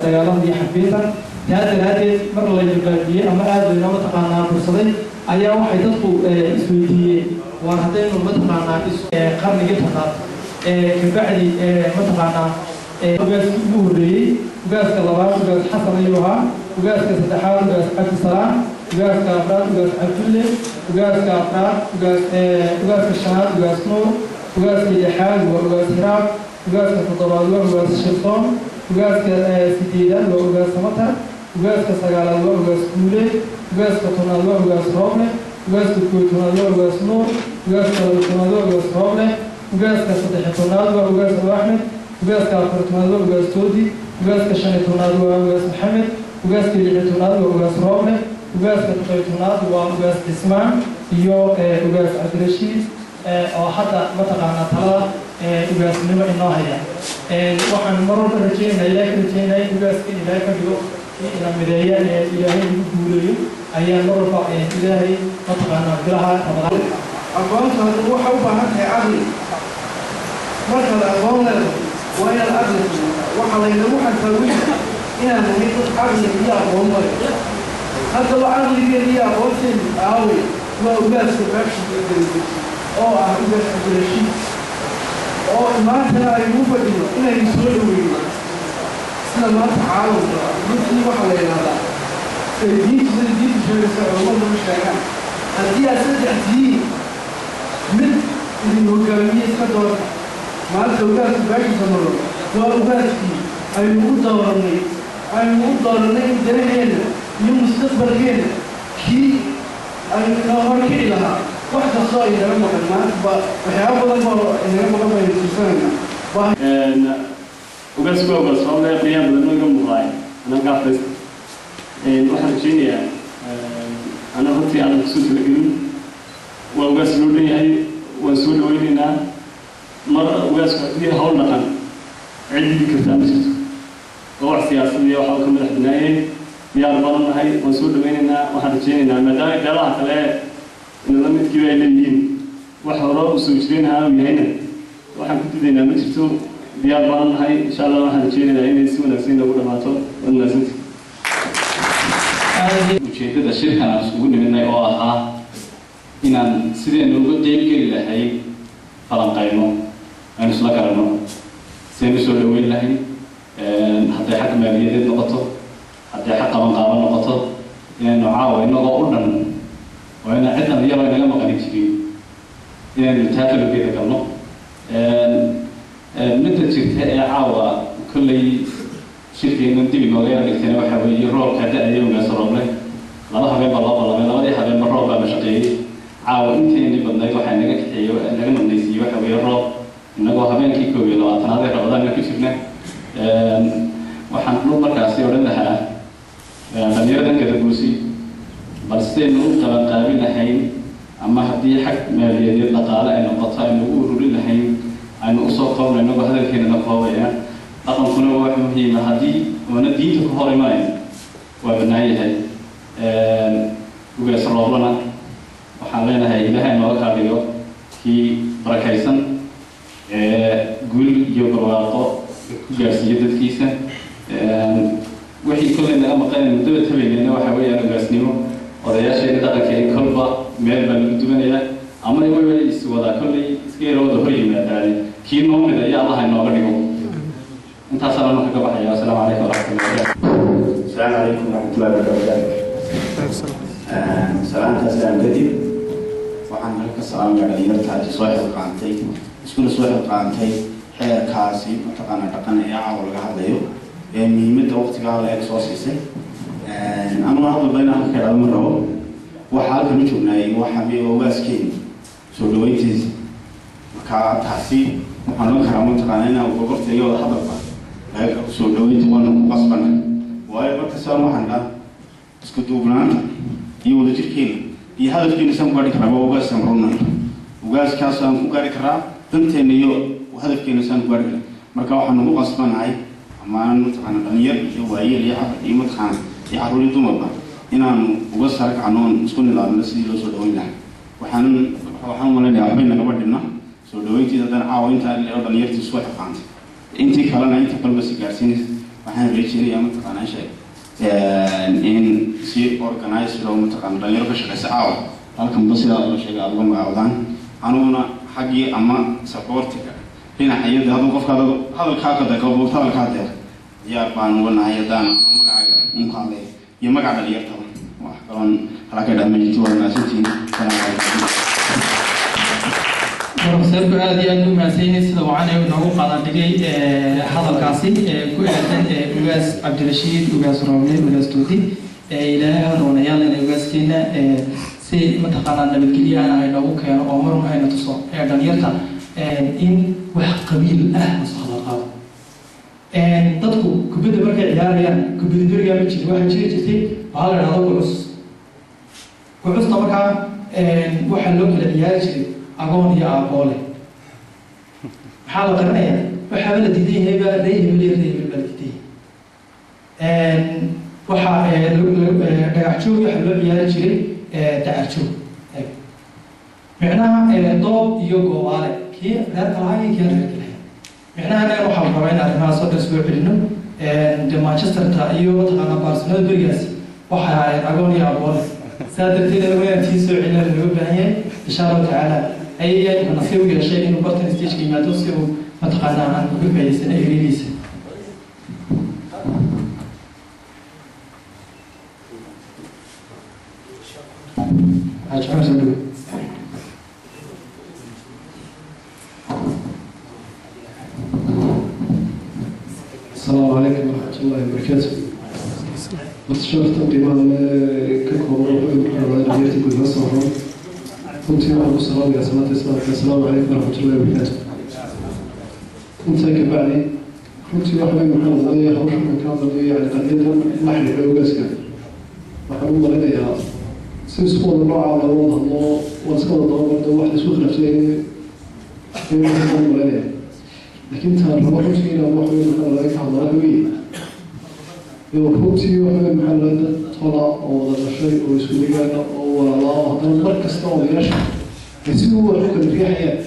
dagaaladii xafiidka taadaraaded mar la yiraahdiye ama aad ay noo taqaanaa fursaday ayaa waxay dadku isweydiiyeen war hadaynu ma taqaanaa qarniga taqaan kabacdi ma taqaanaa ugaas ugu horeeyay ugaaska labaad ugaas xasan ayuu ahaa ugaaska saddexaad ugaas cabdi salaam ugaaska afraad ugaas cabdulle ugaaska afraad ugaaska shanaad ugaas nuur ugaaska lixaad waa ugaas hiraab ugaaska toddobaad waa ugaas shirtoon ugaaska sideedaad waa ugaas samatar ugaaska sagaalaad waa ugaas guule ugaaska tobnaad waa ugaas rooble ugaaska koob tobnaad waa ugaas nuur ugaaska laba tobnaad waa ugaas rooble ugaaska saddex tobnaad waa ugaas axmed ugaaska afar tobnaad waa ugaas toodi ugaaska shan tobnaad waa ugaas maxamed ugaaska lix tobnaad waa ugaas rooble ugaaska toddoba tobnaad waa ugaas cismaan iyo ugaas cabdirashiid oo hadda mataqaanaa talada ugaasnimo inoo haya waxaan mar walba rajeynayaa ilaahay ka rajeynayaa ugaaska ilaahay ka dhigo ina mideeya ilaahay ugu guuleeyo ayaa mar walba ilaahay mataqaanaa bilaha ramadaan aqoonta waxa u baahan tahay aqli marka la aqoon leedahay waa inaad aqli waxa laynagu xantaawin inaan nahay dad aqli iyo aqoon male haddaba aqligeeda iyo aqoonteeda aawey waa ugaaska baashiga oo ah ugaas cabdirashiid oo maantana aynu u fadhino inaynu soo dhaweyno sida maanta caalamka runtii waxaa la yidhahdaa diinta sheegaysa culammadu ma sheegaan haddii aad saddex tihiin mid idin hogaamiye iska doorta maanta ugaaska baashiisa nolol waa ugaaskii aynu u doorannay in danaheena iyo mustaqbalkeena kii aynu ka horkici lahaa wax kastoo ay naga maqan maanta waxyaaba badan boo inaga maqan baynu tuusanaynaa ugaasku ugaas rooble qiyaam badan oo iga muuqaay anaa gaafaysta waxaan rajeynayaa anaa runtii aanan kusoo talagelin waa ugaas loo dhanyahay waan soo dhaweynaynaa mar ugaasku haddii hawl dhaqan cididi kartaa ma jirto oo wax siyaasad iyo waxa uu ka madax banaayay diyaar badan nahay waan soo dhaweynaynaa waxaan rajeynaynaa maadaama beelaha kale inala midkiiba ay leeyihiin wax hore u soo jireenaha uu yahayna waxaan ku didaynaa ma jirto diyaar badan nahay insha allah waxaan rajeynaynaa inay si wanaagsan lagu dhamaato wanaagsanti ujeedada shirkan aan isugu nimidnay oo ahaa inaan sideen uga qeybgeli lahay falanqayno aynu isla garanno sideen usoo dhaweyn lahay hadday xagga maaliyadeed noqoto hadday xag qabanqaaban noqoto inaynu caawa inagoo u dhan waa inaan ciddan iyadoo inaga maqani jirin inaynu taakalogeeda galno midda jirta ee caawa kolley shirkeenan dib inooga yara dhigtayna waxaa weeye roobka da-aya ugaas rooble laba habeen baa loo ballamay labadii habeenba roob baa la shaqeeyey caawa inteeni badnayd waxaa naga kaxeeyo naga maqnaysiiyey waxa weeye roob inagoo habeenkii 21aad ee rabadaanka ku jirna waxaan dhul markaasi odhan lahaa dhalinyaradan gadaguusi bal sidaynu u qabanqaabin lahayn ama haddii xag maaliyadeed dhaqaale ay noqoto aynu u ururin lahayn aynu usoo koobno inagoo hadalkeenana koobaya dhaqankuna waa wax muhiima haddii oona diinta ku hor imanayn waa bannaan yahay ugaas rooblana waxaan leenahay ilaahay nooga kaa dhigo kii barakaysan guul iyo barwaaqo ku gaarsiiyo dadkiisa wixii kolley naga maqan muddaba tabaynayna waxaa weeyaan ugaasnimo odayaasheena dhaqanka ee kolba meel baa lagu dubanayaa ama iyaga is wadaa kolley iska yarooda hor yimaadaane kii noo mida iyo allaha inooga dhigo intaasaan anu kaga baxaya assalaamu calaykum waraxmatullahi السلام عليكم ورحمة الله وبركاته. سلام كثير. وعن هلك السلام على يرتاح صاحب القانتي. اسمه صاحب القانتي حير كاسي تقنا يا عول هذا يوم. مهمة وقت قال إكسوسيسي. أنا واحد بينهم كذا مرة. وحال كنوشنا وحبي وباسكين. سولويتيز. كاتحسي. وحنا كرامون تقنينا وبقرت يوم حضرنا. سولويت وانا قصبنا. waayo marka saan waxaan dhaa isku duubnaanta iyo wada jirkeena iyo hadafkeena saan ku gaari karaa waa ugaas aan runay ugaaskaas aan ku gaari karaa danteena iyo hadafkeena saan ku gaari karaa marka waxaan ugu qasbanahay ama aan mataqaana dhalinyar iyo waayeel iyo cafar iyo mataqaana iyo carruur iyo dumarba inaanu uga sara kacnoon isku nidaamno sidii loo soo dhaweyn lahaa waxaan maleynayaa waxbay nagaba dhibna soo dhaweyntiisa haddana caawa intaa dhalinyartii soo xaqaantay intii kalena inta kaleba si gaarsiinaysa waxaan rajeynayaa mataqaanaa shay in si organize loo mataqaana dhalinyaro ka shaqeysa caawa halkanba sidaa loo sheegay aad uga magacaawdaan aniguna xaggii ama supportiga dhinaca iyada hadduu qofka hadalkaa ka deeqo buugta hadalkaa deeq diyaar baan uga nahay haddaan magacaaga unka hadlay iyo magaca dhalinyartaba wax kaloon halakay dhammaynti waa mahadsantihiin salaamu calaykum profesorku aad iyo aad u mahadsanyahay sida wacan noogu qaadan dhigay hadalkaasi ku aadan ugaas cabdirashiid ugaas roobne ugaas tuuti ilaahay haroonayaal in ugaaskeena si mataqaanaa nabadgelyahan ay noogu keeno oo marun ayna tuso dhalinyarta in wax qabiil ah masala qabo dadku kubadda markay ciyaarayaan kubadda duriga ma jiro waxaa jiri jirtay waxaa la dhahdo kucusta markaa waxaa loo kala ciyaari jiray agoon iyo aaboole maxaa la qarinayaa waxaaba la diidan yahay baa reehimeliya baa la diidan yahay waxaa dhagax joog waxaa loo ciyaari jiray dacar joog micnaha doob iyo goobaale kii reerka lahaa iyo kii reerka lahayd micnaha anaga waxaa rabaa in arrimahaas oo dhan soo celino de manchesterta iyo mataqaanaa barcelona berigaas waxay ahaayeen agoon iyo aaboole saa darteed inaan tii soo celina looga baahan yahay insha allahu tacaala ayay nasiib u yeeshay inuu bartan stage yimaado si uu mataqaanaa aan uga faa'iideysano ereydiisa السلام عليكم ورحمة الله وبركاته. بس شرفت قيمة ككبر رجعت كل هالصبح. كنت يوم الصلاة يا سماعة السلام عليكم ورحمة الله وبركاته. كنت كبعني كنت واحد من القضايا خوش من كان قضية يعني قضية نحن عوجز كان. وحنا مرينا يا سيسقط الرعاة على وضع الله وسقط الضوء واحد سوق نفسه في مرينا. لكن ترى الربط فينا واحد من القضايا حضارة قوية. يوكوتي واحد من القضايا طلع أو ضد شيء أو يسوي أو الله هذا المركز طاوي يشوف. يسوي هو حكم في حياة.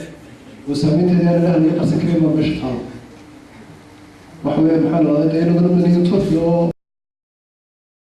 وسامين تدير له اللي قصة كريمة مش حار. واحد من القضايا ده ينقدر من يطفي